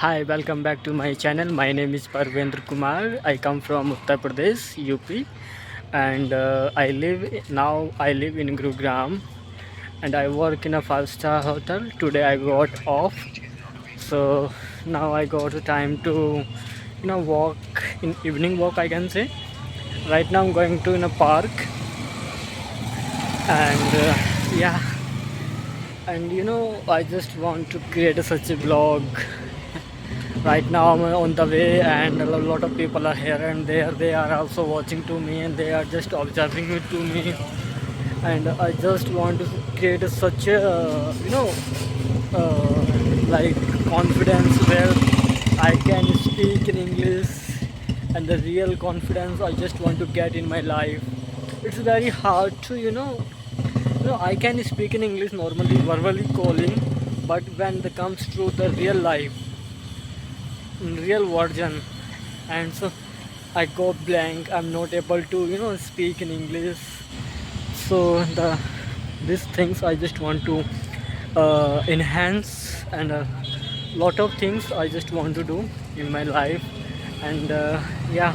Hi, welcome back to my channel. My name is Parvendra Kumar. I come from Uttar Pradesh, UP, and I live in Gurugram, and I work in a five-star hotel. Today I got off, so now I got the time to walk in evening walk, I can say. Right now I'm going to in a park, and yeah, and I just want to create such a vlog. Right now I'm on the way, and a lot of people are here and there. They are also watching to me, and they are just observing it to me. And I just want to create such a uh, like confidence where I can speak in English, and the real confidence I just want to get in my life. It's very hard to I can speak in English normally, verbally calling, but when it comes to the real life, real version, and so I go blank. I'm not able to speak in English. So these things I just want to enhance, and a lot of things I just want to do in my life. And yeah,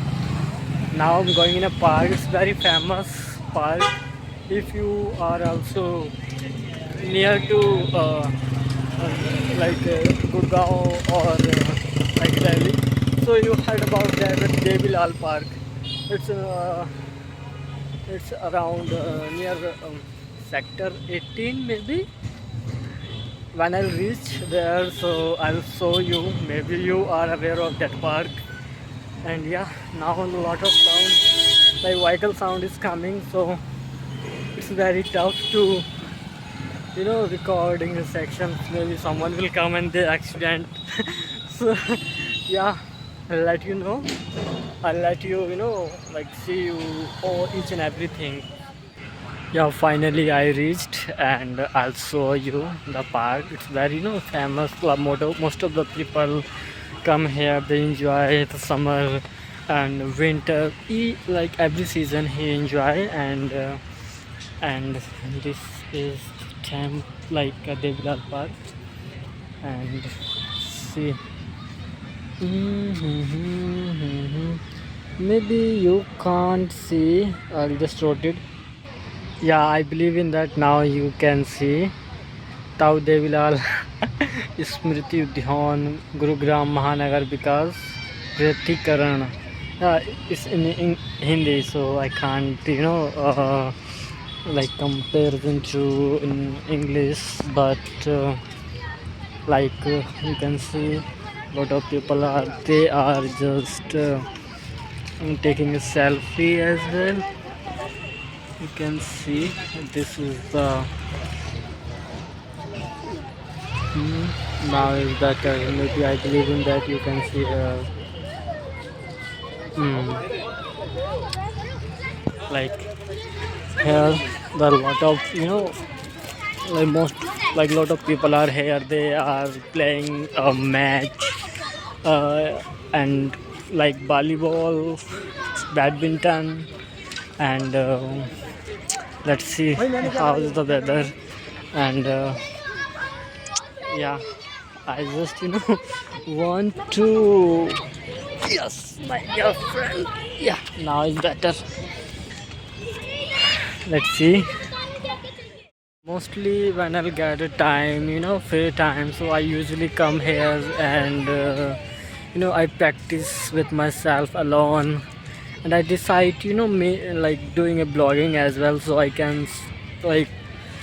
now I'm going in a park. It's very famous park. If you are also near to Gurgaon or like Delhi, so you heard about that Devilal Park. It's it's around near sector 18 maybe. When I'll reach there, so I'll show you. Maybe you are aware of that park. And yeah, now a lot of sound, like vehicle sound is coming, so it's very tough to recording the sections. Maybe someone will come and they accident. So yeah, I'll let you know. I'll let you like see you all each and everything. Yeah, finally I reached, and I'll show you the park. It's very famous club motto. Most of the people come here, they enjoy the summer and winter. Like every season he enjoy, and this is camp like a Devilal Park, and see. Maybe you can't see. I'll just rotate. Yeah, I believe in that. Now you can see Tau Devilal Smriti Udyan Gurugram Mahanagar Vikas Pratikaran. Yeah, it's in Hindi, so I can't like comparison to in English, but you can see lot of people are just taking a selfie as well. You can see this is the now is that maybe I believe in that. You can see like here there are a lot of like most like lot of people are here. They are playing a match, and like volleyball, badminton, and let's see how is the weather. And yeah, I just want to, yes, my dear friend. Yeah, now it's better. Let's see. Mostly when I'll get a time, free time, so I usually come here, and I practice with myself alone, and I decide, like doing a blogging as well, so I can like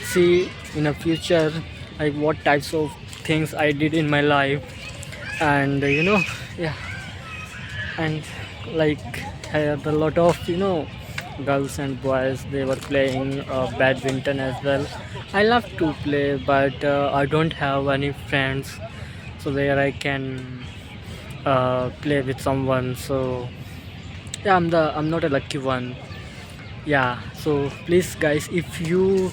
see in the future like what types of things I did in my life. And yeah, and like I had a lot of girls and boys, they were playing badminton as well. I love to play, but I don't have any friends so where I can play with someone. So yeah, I'm not a lucky one. Yeah, so please guys, if you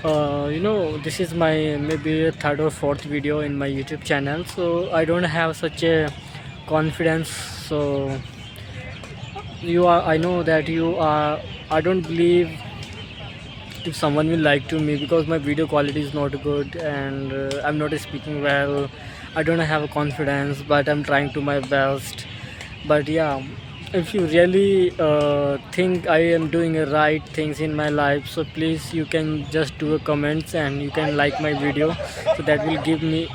this is my maybe third or fourth video in my YouTube channel, so I don't have such a confidence. So you are, I know that you are, I don't believe if someone will like to me because my video quality is not good, and I'm not speaking well. I don't have a confidence, but I'm trying to my best. But yeah, if you really think I am doing the right things in my life, so please you can just do a comments and you can like my video. So that will give me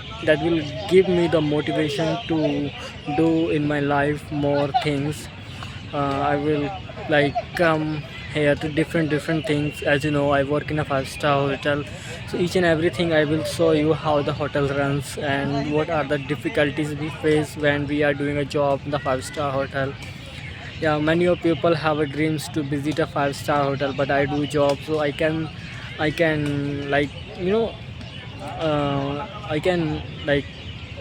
the motivation to do in my life more things. I will like come here to different things. As you know, I work in a five-star hotel, so each and everything I will show you how the hotel runs and what are the difficulties we face when we are doing a job in the five-star hotel. Yeah, many of people have a dreams to visit a five-star hotel, but I do job, so I can like you know I can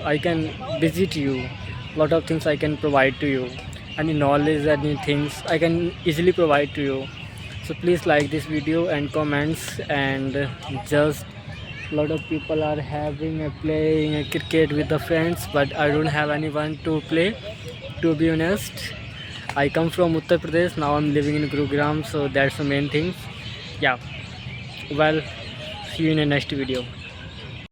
I can visit you. Lot of things I can provide to you. Any knowledge, any things I can easily provide to you. So please like this video and comments and just lot of people are having a playing a cricket with the friends, but I don't have anyone to play. To be honest, I come from Uttar Pradesh. Now I'm living in Gurugram, so that's the main thing. Yeah. Well, see you in the next video.